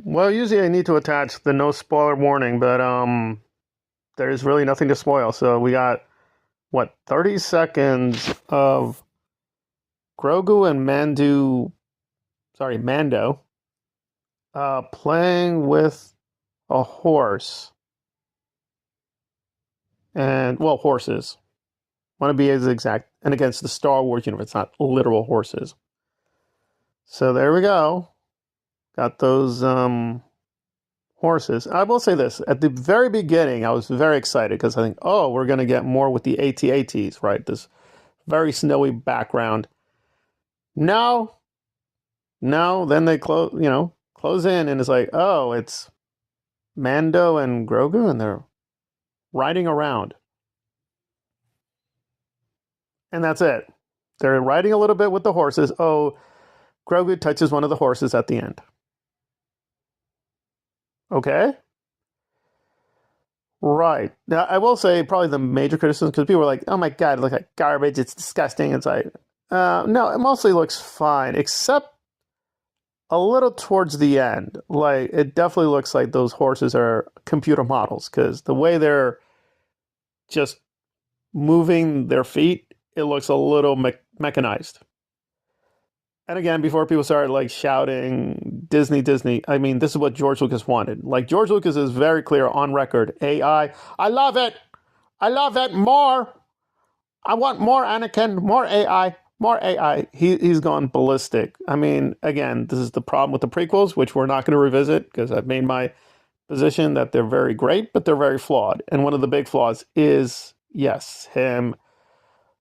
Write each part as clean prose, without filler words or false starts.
Well, usually I need to attach the no spoiler warning, but there's really nothing to spoil. So we got what 30 seconds of Grogu and Mando, playing with a horse and well, horses. Want to be as exact, and against the Star Wars universe, not literal horses. So there we go. Got those horses. I will say this. At the very beginning, I was very excited because I think, oh, we're going to get more with the AT-ATs, right? This very snowy background. No. Then they close in and it's like, oh, it's Mando and Grogu and they're riding around. And that's it. They're riding a little bit with the horses. Oh, Grogu touches one of the horses at the end. Okay. Right. Now, I will say probably the major criticism, because people were like, oh my God, it looks like garbage. It's disgusting. It's like, no, it mostly looks fine, except a little towards the end. Like, it definitely looks like those horses are computer models, because the way they're just moving their feet, it looks a little mechanized. And again, before people started like shouting Disney, I mean, this is what George Lucas wanted. Like, George Lucas is very clear on record. AI, I love it. I love it more. I want more Anakin, more AI, more AI. He's gone ballistic. I mean, again, this is the problem with the prequels, which we're not going to revisit because I've made my position that they're very great, but they're very flawed. And one of the big flaws is, yes, him.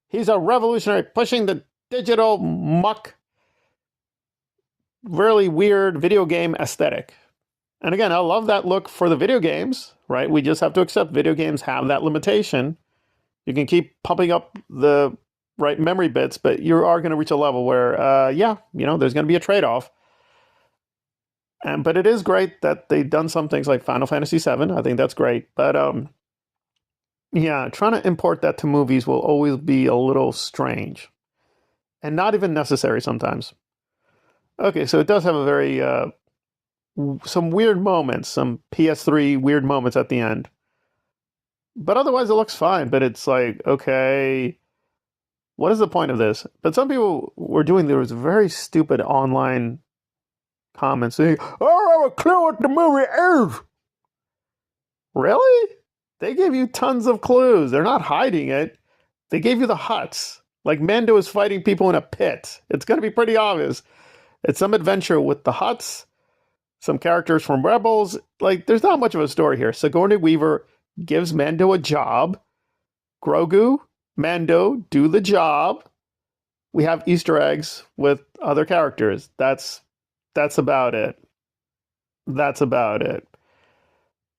He's a revolutionary pushing the digital muck, really weird video game aesthetic. And again, I love that look for the video games, right? We just have to accept video games have that limitation. You can keep pumping up the right memory bits, but you are going to reach a level where, there's going to be a trade-off. But it is great that they've done some things like Final Fantasy VII. I think that's great. But trying to import that to movies will always be a little strange and not even necessary sometimes. Okay, so it does have a very, some weird moments, some PS3 weird moments at the end. But otherwise it looks fine, but it's like, okay, what is the point of this? But some people were doing, there was very stupid online comments saying, I don't have a clue what the movie is. Really? They gave you tons of clues. They're not hiding it. They gave you the huts. Like Mando is fighting people in a pit. It's going to be pretty obvious. It's some adventure with the huts, some characters from Rebels. Like, there's not much of a story here. Sigourney Weaver gives Mando a job. Grogu, Mando do the job. We have Easter eggs with other characters. That's about it. That's about it.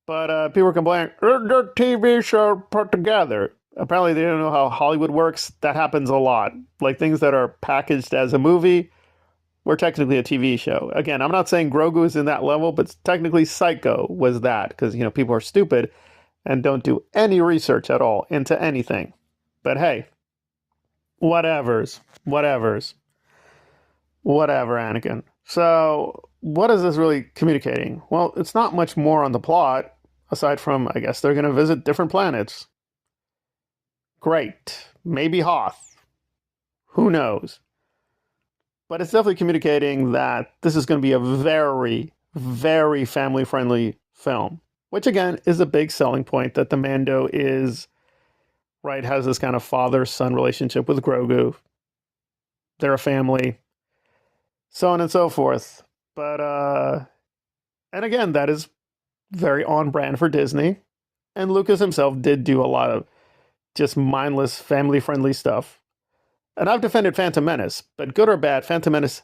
But people are complaining, the TV show put together. Apparently they don't know how Hollywood works. That happens a lot. Like, things that are packaged as a movie, we're technically a TV show. Again, I'm not saying Grogu is in that level, but technically Psycho was that, because, people are stupid and don't do any research at all into anything. But hey, whatevers. Whatever, Anakin. So, what is this really communicating? Well, it's not much more on the plot, aside from, I guess, they're going to visit different planets. Great. Maybe Hoth. Who knows? But it's definitely communicating that this is going to be a very, very family-friendly film, which again is a big selling point, that the Mando is, right, has this kind of father-son relationship with Grogu. They're a family, so on and so forth. But, and again, that is very on brand for Disney. And Lucas himself did do a lot of just mindless, family-friendly stuff. And I've defended Phantom Menace, but good or bad, Phantom Menace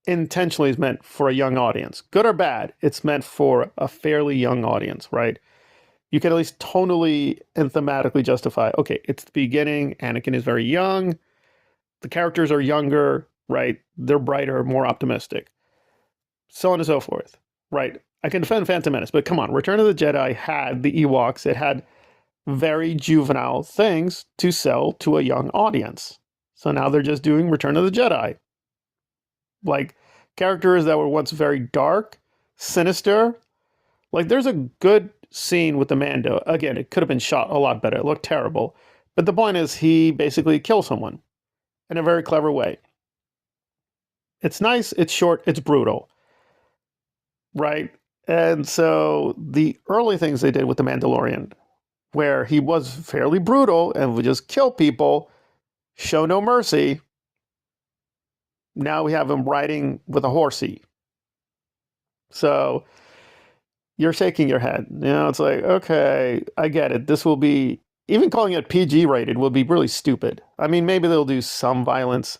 intentionally is meant for a young audience. Good or bad, it's meant for a fairly young audience, right? You can at least tonally and thematically justify, okay, it's the beginning, Anakin is very young, the characters are younger, right? They're brighter, more optimistic, so on and so forth, right? I can defend Phantom Menace, but come on, Return of the Jedi had the Ewoks, it had very juvenile things to sell to a young audience. So now they're just doing Return of the Jedi. Like, characters that were once very dark, sinister. Like, there's a good scene with the Mando. Again, it could have been shot a lot better. It looked terrible. But the point is, he basically kills someone in a very clever way. It's nice, it's short, it's brutal, right? And so the early things they did with the Mandalorian, where he was fairly brutal and would just kill people, show no mercy. Now we have him riding with a horsey. So you're shaking your head. You know, it's like, okay, I get it. This will be, even calling it PG rated will be really stupid. I mean, maybe they'll do some violence.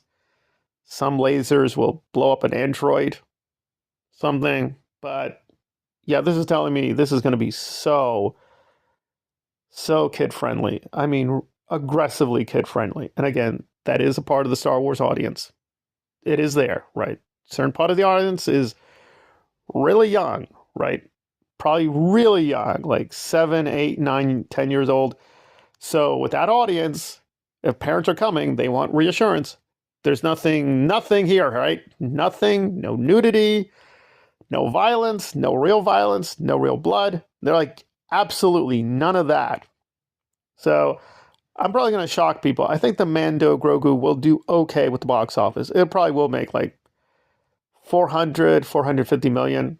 Some lasers will blow up an android, something. But yeah, this is telling me this is going to be so kid friendly. I mean, aggressively kid friendly. And again, that is a part of the Star Wars audience. It is there, right? A certain part of the audience is really young, right? Probably really young, like 7, 8, 9, 10 years old. So with that audience, if parents are coming, they want reassurance. There's nothing here, right? Nothing, no nudity, no violence, no real blood. They're like, absolutely none of that. So I'm probably going to shock people. I think the Mando Grogu will do okay with the box office. It probably will make like 450 million.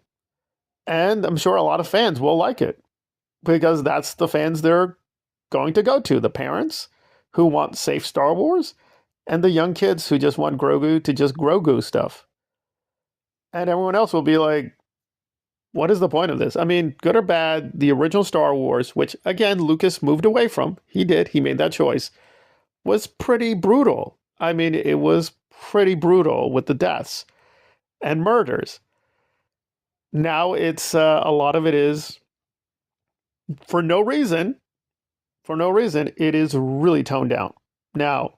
And I'm sure a lot of fans will like it because that's the fans they're going to go to. The parents who want safe Star Wars and the young kids who just want Grogu to just Grogu stuff. And everyone else will be like, what is the point of this? I mean, good or bad, the original Star Wars, which again, Lucas moved away from, he made that choice, was pretty brutal. I mean, it was pretty brutal with the deaths and murders. Now it's a lot of it is for no reason, it is really toned down. Now,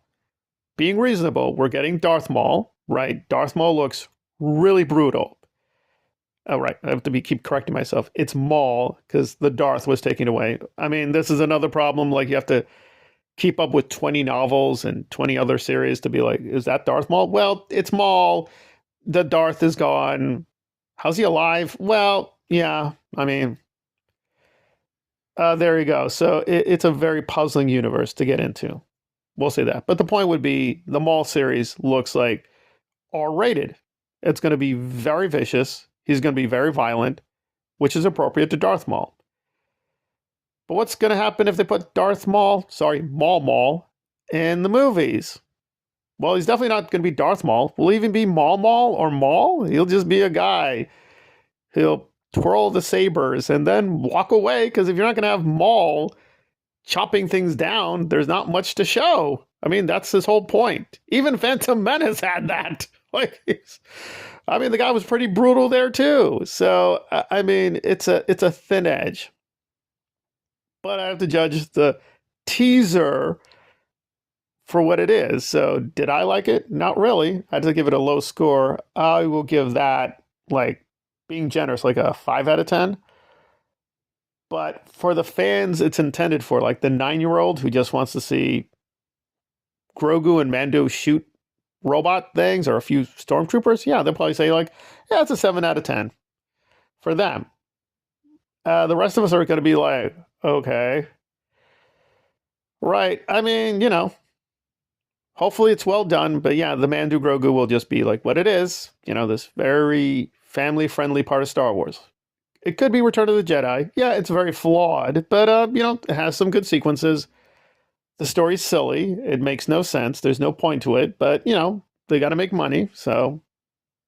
being reasonable, we're getting Darth Maul, right? Darth Maul looks really brutal. Oh, right. I have to keep correcting myself. It's Maul because the Darth was taken away. I mean, this is another problem. Like, you have to keep up with 20 novels and 20 other series to be like, is that Darth Maul? Well, it's Maul. The Darth is gone. How's he alive? Well, yeah. I mean, there you go. So it's a very puzzling universe to get into. We'll say that. But the point would be the Maul series looks like R-rated. It's going to be very vicious. He's going to be very violent, which is appropriate to Darth Maul. But what's going to happen if they put Maul in the movies? Well, he's definitely not going to be Darth Maul. Will he even be Maul or Maul? He'll just be a guy. He'll twirl the sabers and then walk away, because if you're not going to have Maul chopping things down, there's not much to show. I mean, that's his whole point. Even Phantom Menace had that. Like, the guy was pretty brutal there too. So, I mean, it's a thin edge. But I have to judge the teaser for what it is. So, did I like it? Not really. I had to give it a low score. I will give that, like, being generous, like a 5 out of 10. But for the fans it's intended for, like the 9-year-old who just wants to see Grogu and Mando shoot robot things or a few stormtroopers, yeah, they'll probably say like, yeah, it's a 7 out of 10 for them. The rest of us are going to be like, okay. Right. I mean, hopefully it's well done, but yeah, the Mando Grogu will just be like what it is, this very family-friendly part of Star Wars. It could be Return of the Jedi. Yeah, it's very flawed, but, it has some good sequences. The story's silly. It makes no sense. There's no point to it, but, they got to make money, so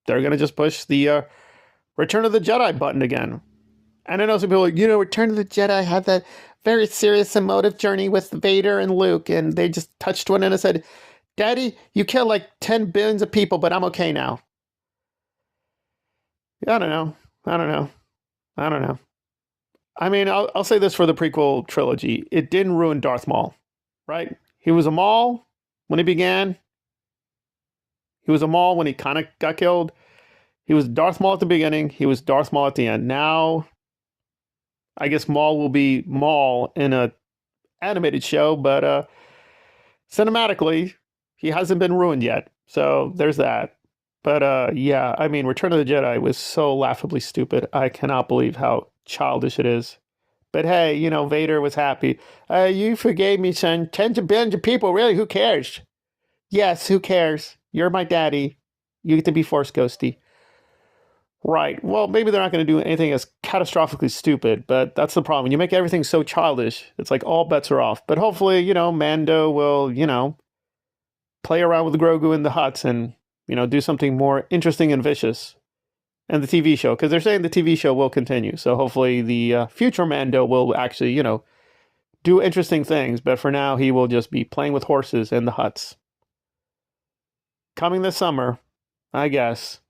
they're going to just push the Return of the Jedi button again. And I know some people are like, Return of the Jedi had that very serious emotive journey with Vader and Luke, and they just touched one and said, Daddy, you killed like 10 billions of people, but I'm okay now. I don't know. I mean, I'll say this for the prequel trilogy. It didn't ruin Darth Maul, right? He was a Maul when he began. He was a Maul when he kind of got killed. He was Darth Maul at the beginning. He was Darth Maul at the end. Now, I guess Maul will be Maul in a animated show, but cinematically, he hasn't been ruined yet. So there's that. But yeah, I mean, Return of the Jedi was so laughably stupid. I cannot believe how childish it is. But hey, you know, Vader was happy. You forgave me, son. Tens of billions of people, really? Who cares? Yes, who cares? You're my daddy. You get to be Force Ghosty. Right. Well, maybe they're not going to do anything as catastrophically stupid, but that's the problem. When you make everything so childish, it's like all bets are off. But hopefully, you know, Mando will, you know, play around with Grogu in the huts and, you know, do something more interesting and vicious. And the TV show, because they're saying the TV show will continue. So hopefully the future Mando will actually, you know, do interesting things. But for now, he will just be playing with horses in the huts. Coming this summer, I guess.